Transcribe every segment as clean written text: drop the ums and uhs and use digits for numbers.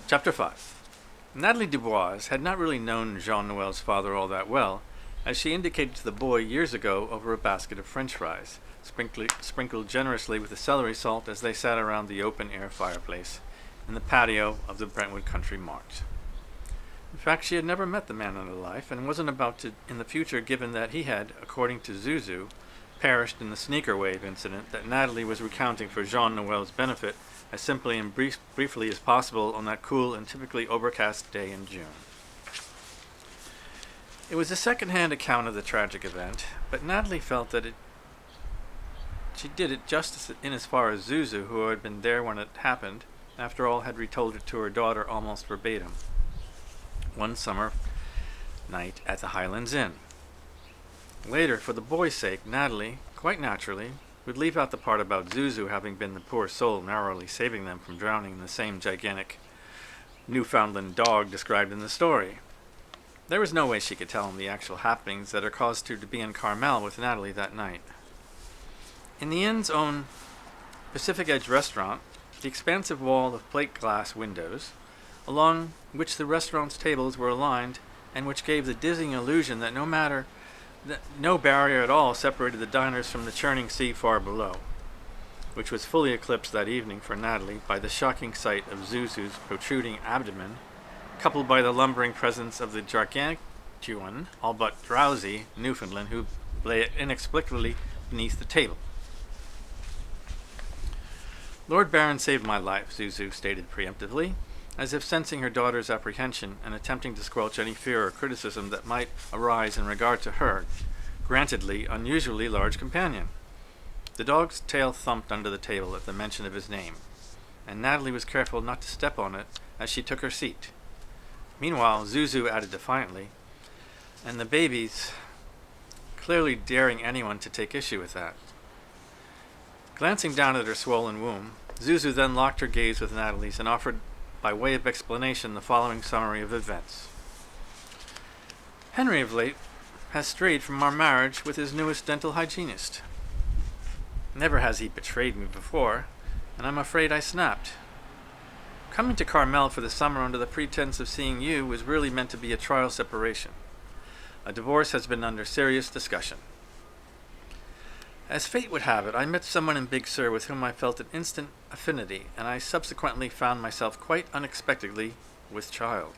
Chapter 5. Natalie Dubois had not really known Jean Noel's father all that well, as she indicated to the boy years ago over a basket of French fries, sprinkled generously with the celery salt as they sat around the open-air fireplace in the patio of the Brentwood Country Mart. In fact, she had never met the man in her life, and wasn't about to in the future, given that he had, according to Zuzu, perished in the sneaker wave incident that Natalie was recounting for Jean Noel's benefit as simply and briefly as possible on that cool and typically overcast day in June. It was a second-hand account of the tragic event, but Natalie felt that she did it justice in as far as Zuzu, who had been there when it happened, after all, had retold it to her daughter almost verbatim, one summer night at the Highlands Inn. Later, for the boy's sake, Natalie, quite naturally, would leave out the part about Zuzu having been the poor soul narrowly saving them from drowning in the same gigantic Newfoundland dog described in the story. There was no way she could tell him the actual happenings that had caused her to be in Carmel with Natalie that night. In the inn's own Pacific Edge restaurant, the expansive wall of plate glass windows, along which the restaurant's tables were aligned, and which gave the dizzying illusion that no barrier at all separated the diners from the churning sea far below, which was fully eclipsed that evening for Natalie by the shocking sight of Zuzu's protruding abdomen, coupled by the lumbering presence of the gargantuan, all but drowsy, Newfoundland who lay inexplicably beneath the table. Lord Baron saved my life, Zuzu stated preemptively, as if sensing her daughter's apprehension and attempting to squelch any fear or criticism that might arise in regard to her, grantedly unusually large companion. The dog's tail thumped under the table at the mention of his name, and Natalie was careful not to step on it as she took her seat. Meanwhile, Zuzu added defiantly, and the babies, clearly daring anyone to take issue with that. Glancing down at her swollen womb, Zuzu then locked her gaze with Natalie's and offered, by way of explanation, the following summary of events. Henry of late has strayed from our marriage with his newest dental hygienist. Never has he betrayed me before, and I'm afraid I snapped. Coming to Carmel for the summer under the pretense of seeing you was really meant to be a trial separation. A divorce has been under serious discussion. As fate would have it, I met someone in Big Sur with whom I felt an instant affinity, and I subsequently found myself quite unexpectedly with child.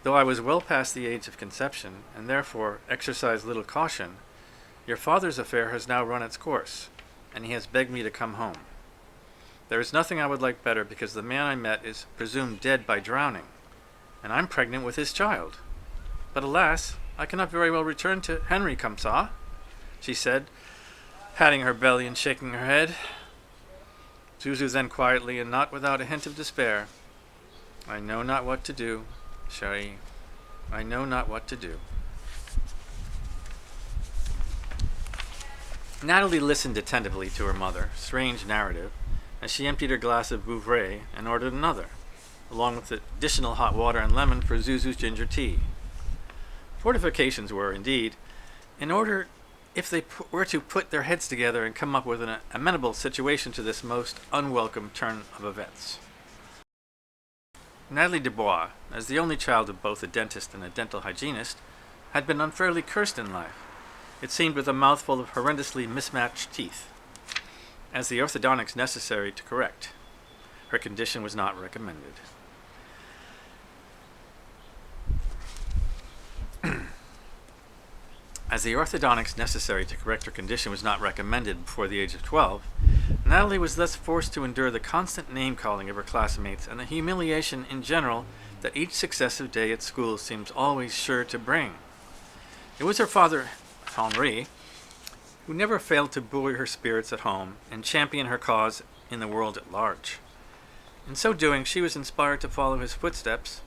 Though I was well past the age of conception, and therefore exercised little caution, your father's affair has now run its course, and he has begged me to come home. There is nothing I would like better, because the man I met is presumed dead by drowning, and I'm pregnant with his child. But alas, I cannot very well return to Henry, comme ça, she said, patting her belly and shaking her head. Zuzu then quietly, and not without a hint of despair, I know not what to do, chérie. I know not what to do. Natalie listened attentively to her mother, strange narrative, as she emptied her glass of Vouvray and ordered another, along with additional hot water and lemon for Zuzu's ginger tea. Fortifications were, indeed, in order if they were to put their heads together and come up with an amenable situation to this most unwelcome turn of events. Natalie Dubois, as the only child of both a dentist and a dental hygienist, had been unfairly cursed in life, it seemed with a mouthful of horrendously mismatched teeth, as the orthodontics necessary to correct. Her condition was not recommended. As the orthodontics necessary to correct her condition was not recommended before the age of 12, Natalie was thus forced to endure the constant name-calling of her classmates and the humiliation in general that each successive day at school seems always sure to bring. It was her father, Henri, who never failed to buoy her spirits at home and champion her cause in the world at large. In so doing, she was inspired to follow his footsteps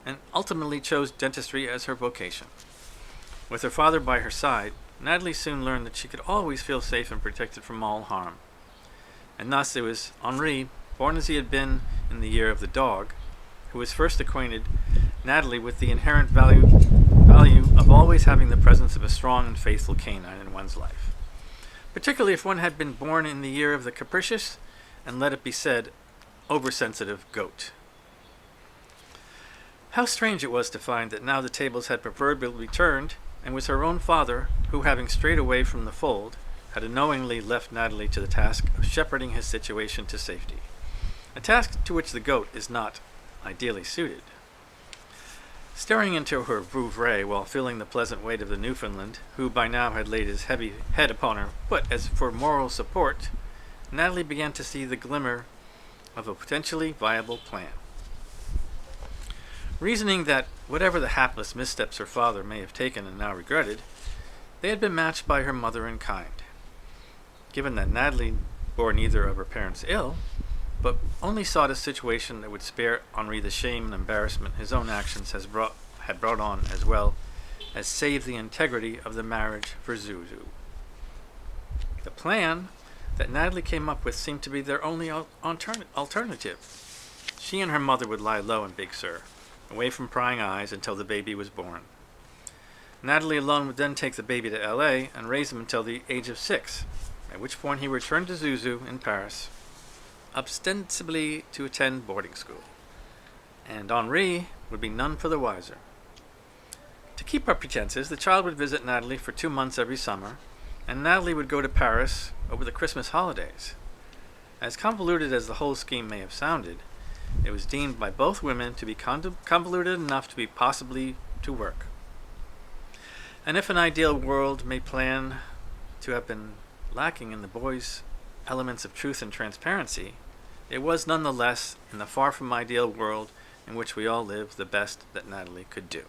and ultimately chose dentistry as her vocation. With her father by her side, Natalie soon learned that she could always feel safe and protected from all harm. And thus it was Henri, born as he had been in the year of the dog, who was first acquainted Natalie with the inherent value of always having the presence of a strong and faithful canine in one's life, particularly if one had been born in the year of the capricious and, let it be said, oversensitive goat. How strange it was to find that now the tables had proverbially turned, and was her own father who, having strayed away from the fold, had unknowingly left Natalie to the task of shepherding his situation to safety, a task to which the goat is not ideally suited. Staring into her Vouvray while feeling the pleasant weight of the Newfoundland, who by now had laid his heavy head upon her foot as for moral support, Natalie began to see the glimmer of a potentially viable plan. Reasoning that whatever the hapless missteps her father may have taken and now regretted, they had been matched by her mother in kind. Given that Natalie bore neither of her parents ill, but only sought a situation that would spare Henri the shame and embarrassment his own actions had brought on, as well as save the integrity of the marriage for Zuzu. The plan that Natalie came up with seemed to be their only alternative. She and her mother would lie low in Big Sur, away from prying eyes until the baby was born. Natalie alone would then take the baby to L.A. and raise him until the age of 6, at which point he returned to Zuzu in Paris, ostensibly to attend boarding school, and Henri would be none for the wiser. To keep up pretenses, the child would visit Natalie for 2 months every summer, and Natalie would go to Paris over the Christmas holidays. As convoluted as the whole scheme may have sounded, it was deemed by both women to be convoluted enough to be possibly to work. And if an ideal world may plan to have been lacking in the boys' elements of truth and transparency, it was nonetheless, in the far from ideal world in which we all live, the best that Natalie could do.